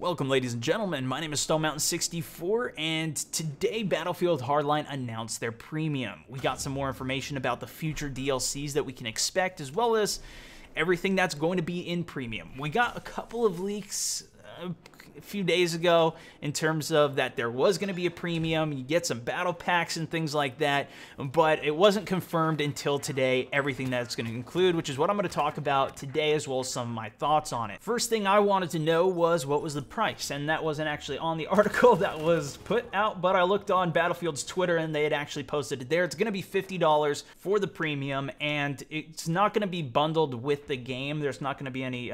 Welcome, ladies and gentlemen. My name is StoneMountain64, and today Battlefield Hardline announced their premium. We got some more information about the future DLCs that we can expect, as well as everything that's going to be in premium. We got a couple of leaks a few days ago in terms of that there was going to be a premium. You get some battle packs and things like that, but it wasn't confirmed until today, everything that's going to include, which is what I'm going to talk about today, as well as some of my thoughts on it. First thing I wanted to know was what was the price, and that wasn't actually on the article that was put out, but I looked on Battlefield's Twitter and they had actually posted it there. It's going to be $50 for the premium, and it's not going to be bundled with the game. There's not going to be any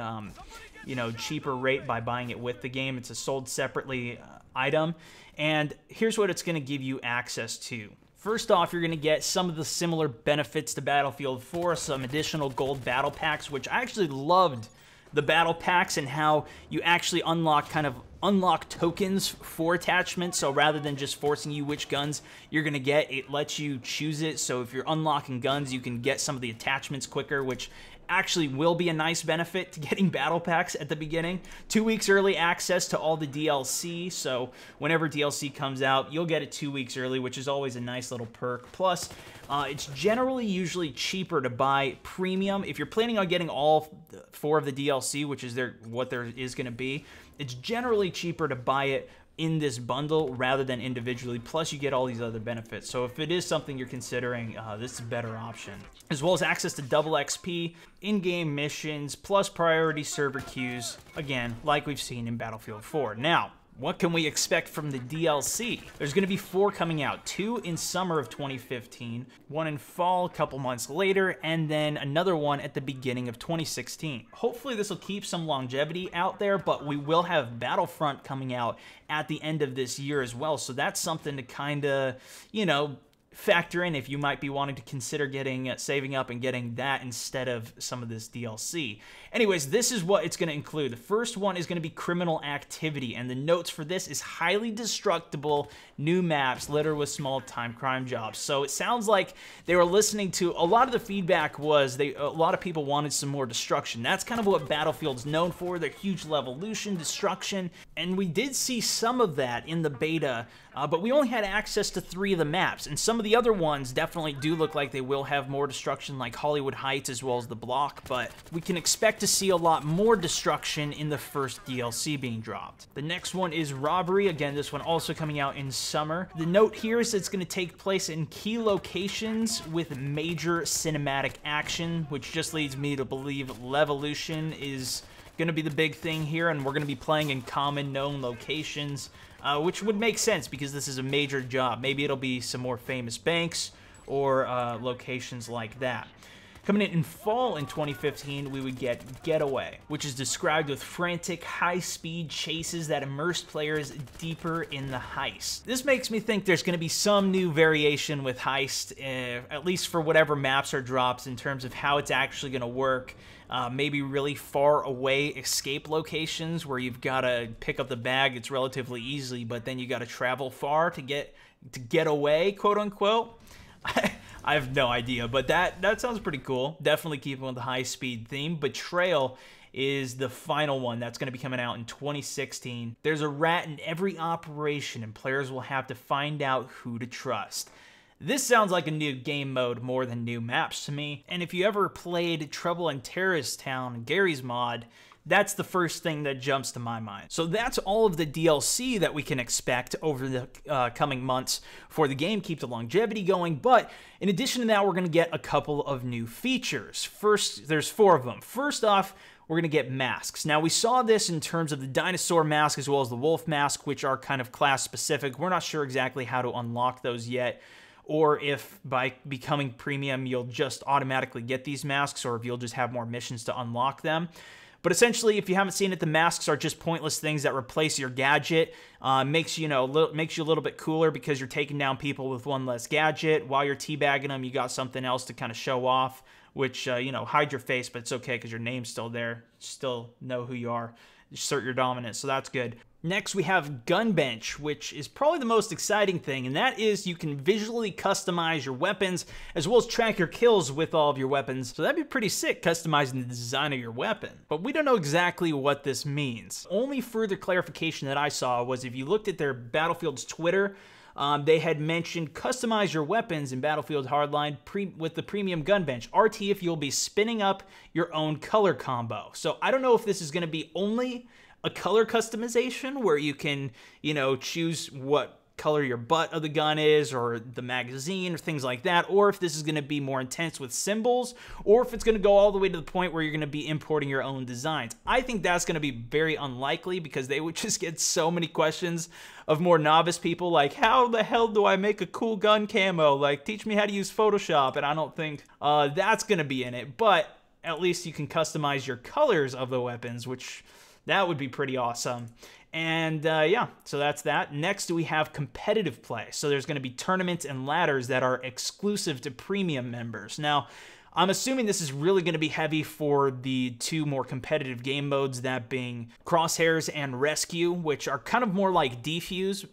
cheaper rate by buying it with the game. It's a sold separately item, and here's what it's going to give you access to. First off, you're going to get some of the similar benefits to Battlefield 4, some additional gold battle packs, which I actually loved the battle packs and how you actually unlock tokens for attachments. So rather than just forcing you which guns you're going to get, it lets you choose it. So if you're unlocking guns, you can get some of the attachments quicker, which actually will be a nice benefit to getting battle packs at the beginning. 2 weeks early access to all the DLC, so whenever DLC comes out, you'll get it 2 weeks early, which is always a nice little perk. Plus, it's generally usually cheaper to buy premium. If you're planning on getting all 4 of the DLC, which is what there is going to be, it's generally cheaper to buy it in this bundle rather than individually. Plus, you get all these other benefits. So if it is something you're considering, this is a better option. As well as access to double XP, in-game missions, plus priority server queues, again, like we've seen in Battlefield 4. Now, what can we expect from the DLC? There's going to be 4 coming out, 2 in summer of 2015, 1 in fall a couple months later, and then another one at the beginning of 2016. Hopefully this will keep some longevity out there, but we will have Battlefront coming out at the end of this year as well, so that's something to kind of, factor in if you might be wanting to consider saving up and getting that instead of some of this DLC. Anyways, this is what it's going to include. The first one is going to be criminal activity, and the notes for this is highly destructible new maps littered with small-time crime jobs. So it sounds like they were listening to a lot of the feedback was a lot of people wanted some more destruction. That's kind of what Battlefield's known for, their huge levolution, destruction, and we did see some of that in the beta, but we only had access to 3 of the maps, and some of the other ones definitely do look like they will have more destruction, like Hollywood Heights as well as the Block, but we can expect to see a lot more destruction in the first DLC being dropped. The next one is Robbery. Again, this one also coming out in summer. The note here is it's going to take place in key locations with major cinematic action, which just leads me to believe Levolution is going to be the big thing here, and we're going to be playing in common known locations, which would make sense because this is a major job. Maybe it'll be some more famous banks or locations like that. Coming in fall in 2015, we would get Getaway, which is described with frantic, high-speed chases that immerse players deeper in the heist. This makes me think there's going to be some new variation with heist, at least for whatever maps are dropped, in terms of how it's actually going to work. Maybe really far away escape locations where you've got to pick up the bag. It's relatively easy, but then you got to travel far to get away, quote unquote. I have no idea, but that sounds pretty cool. Definitely keeping with the high-speed theme. Betrayal is the final one that's going to be coming out in 2016. There's a rat in every operation, and players will have to find out who to trust. This sounds like a new game mode more than new maps to me, and if you ever played Trouble in Terrorist Town, Gary's mod, that's the first thing that jumps to my mind. So that's all of the DLC that we can expect over the coming months for the game. Keep the longevity going, but in addition to that, we're going to get a couple of new features. First, there's 4 of them. First off, we're going to get masks. Now, we saw this in terms of the dinosaur mask as well as the wolf mask, which are kind of class specific. We're not sure exactly how to unlock those yet, or if by becoming premium, you'll just automatically get these masks, or if you'll just have more missions to unlock them. But essentially, if you haven't seen it, the masks are just pointless things that replace your gadget. Makes you a little bit cooler because you're taking down people with one less gadget. While you're teabagging them, you got something else to kind of show off, which, hide your face, but it's okay because your name's still there. You still know who you are. assert your dominance, so that's good. Next, we have Gun Bench, which is probably the most exciting thing, and that is you can visually customize your weapons as well as track your kills with all of your weapons. So that'd be pretty sick, customizing the design of your weapon. But we don't know exactly what this means. Only further clarification that I saw was if you looked at their Battlefield's Twitter, they had mentioned customize your weapons in Battlefield Hardline with the premium gun bench. RT if you'll be spinning up your own color combo. So I don't know if this is going to be only a color customization where you can, you know, choose what color your butt of the gun is or the magazine or things like that, or if this is going to be more intense with symbols, or if it's going to go all the way to the point where you're going to be importing your own designs. I think that's going to be very unlikely because they would just get so many questions of more novice people like, how the hell do I make a cool gun camo? Like, teach me how to use Photoshop. And I don't think that's going to be in it, but at least you can customize your colors of the weapons, which that would be pretty awesome. And yeah, so that's that. Next, we have competitive play. So there's going to be tournaments and ladders that are exclusive to premium members. Now, I'm assuming this is really going to be heavy for the two more competitive game modes, that being Crosshairs and Rescue, which are kind of more like Defuse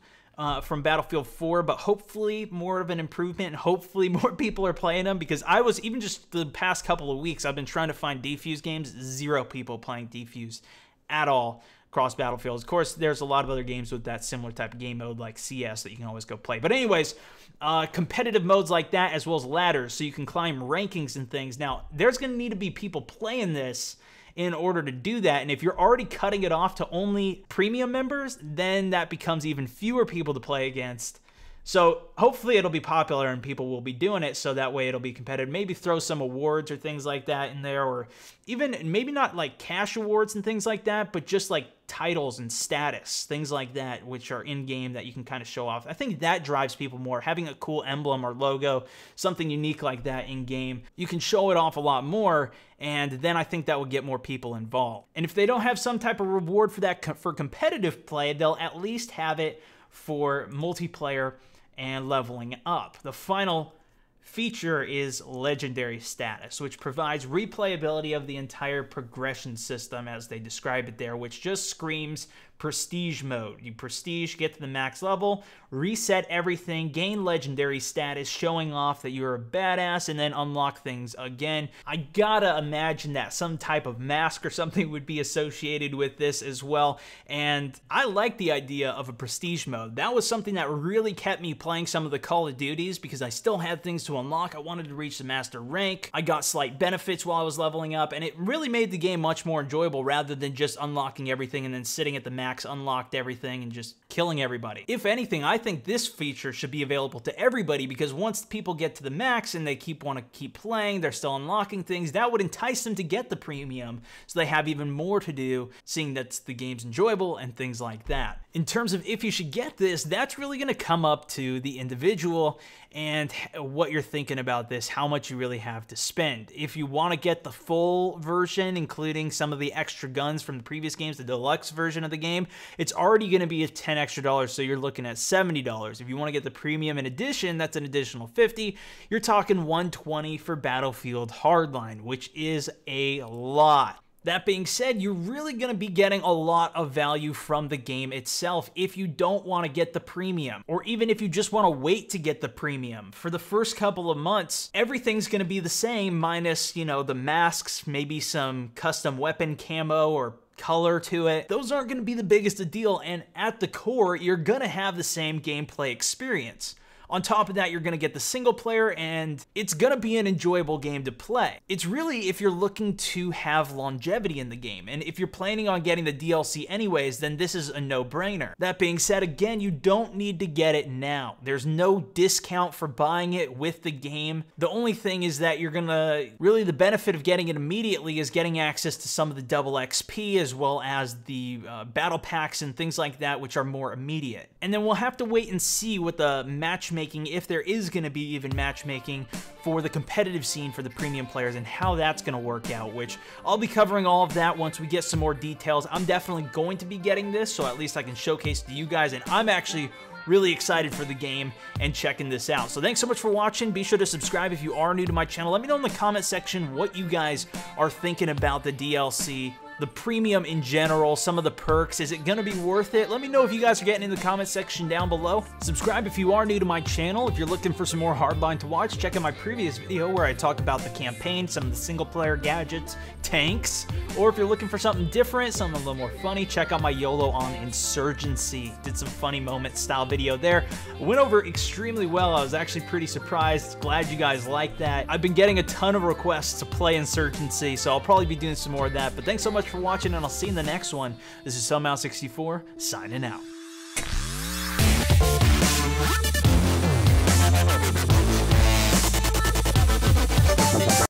from Battlefield 4, but hopefully more of an improvement. Hopefully more people are playing them, because I was, even just the past couple of weeks, I've been trying to find Defuse games. 0 people playing Defuse at all across Battlefields. Of course, there's a lot of other games with that similar type of game mode like CS that you can always go play. But anyways, competitive modes like that, as well as ladders, so you can climb rankings and things. Now, there's going to need to be people playing this in order to do that. And if you're already cutting it off to only premium members, then that becomes even fewer people to play against. So hopefully it'll be popular and people will be doing it, so that way it'll be competitive. Maybe throw some awards or things like that in there, or even maybe not like cash awards and things like that, but just like titles and status, things like that, which are in-game that you can kind of show off. I think that drives people more. Having a cool emblem or logo, something unique like that in-game, you can show it off a lot more, and then I think that will get more people involved. And if they don't have some type of reward for that for competitive play, they'll at least have it for multiplayer and leveling up. The final feature is legendary status, which provides replayability of the entire progression system as they describe it there, which just screams prestige mode. You prestige, get to the max level, reset everything, gain legendary status, showing off that you're a badass, and then unlock things again. I gotta imagine that some type of mask or something would be associated with this as well, and I like the idea of a prestige mode. That was something that really kept me playing some of the Call of Duties, because I still had things to unlock. I wanted to reach the master rank. I got slight benefits while I was leveling up, and it really made the game much more enjoyable rather than just unlocking everything and then sitting at the max, unlocked everything, and just killing everybody. If anything, I think this feature should be available to everybody, because once people get to the max and they want to keep playing, they're still unlocking things, that would entice them to get the premium, so they have even more to do, seeing that the game's enjoyable and things like that. In terms of if you should get this, that's really going to come up to the individual and what you're thinking about this, how much you really have to spend. If you want to get the full version, including some of the extra guns from the previous games, the deluxe version of the game, it's already going to be $10 extra, so you're looking at $70. If you want to get the premium in addition, that's an additional $50. You're talking $120 for Battlefield Hardline, which is a lot. That being said, you're really going to be getting a lot of value from the game itself if you don't want to get the premium, or even if you just want to wait to get the premium. For the first couple of months, everything's going to be the same, minus, you know, the masks, maybe some custom weapon camo or color to it. Those aren't going to be the biggest a deal, and at the core, you're going to have the same gameplay experience. On top of that, you're going to get the single player, and it's going to be an enjoyable game to play. It's really if you're looking to have longevity in the game, and if you're planning on getting the DLC anyways, then this is a no-brainer. That being said, again, you don't need to get it now. There's no discount for buying it with the game. The only thing is that you're going to, really the benefit of getting it immediately is getting access to some of the double XP, as well as the battle packs and things like that, which are more immediate. And then we'll have to wait and see what the matchmaking, if there is going to be even matchmaking for the competitive scene for the premium players, and how that's going to work out, which I'll be covering all of that once we get some more details. I'm definitely going to be getting this, so at least I can showcase to you guys, and I'm actually really excited for the game and checking this out. So thanks so much for watching. Be sure to subscribe if you are new to my channel. Let me know in the comment section what you guys are thinking about the DLC the premium in general, some of the perks. Is it gonna be worth it? Let me know if you guys are getting in the comment section down below. Subscribe if you are new to my channel. If you're looking for some more Hardline to watch, check out my previous video where I talk about the campaign, some of the single player gadgets, tanks, or if you're looking for something different, something a little more funny, check out my YOLO on Insurgency. Did some funny moment style video there. Went over extremely well. I was actually pretty surprised. Glad you guys liked that. I've been getting a ton of requests to play Insurgency, so I'll probably be doing some more of that. But thanks so much for watching, and I'll see you in the next one. This is Camo64, signing out.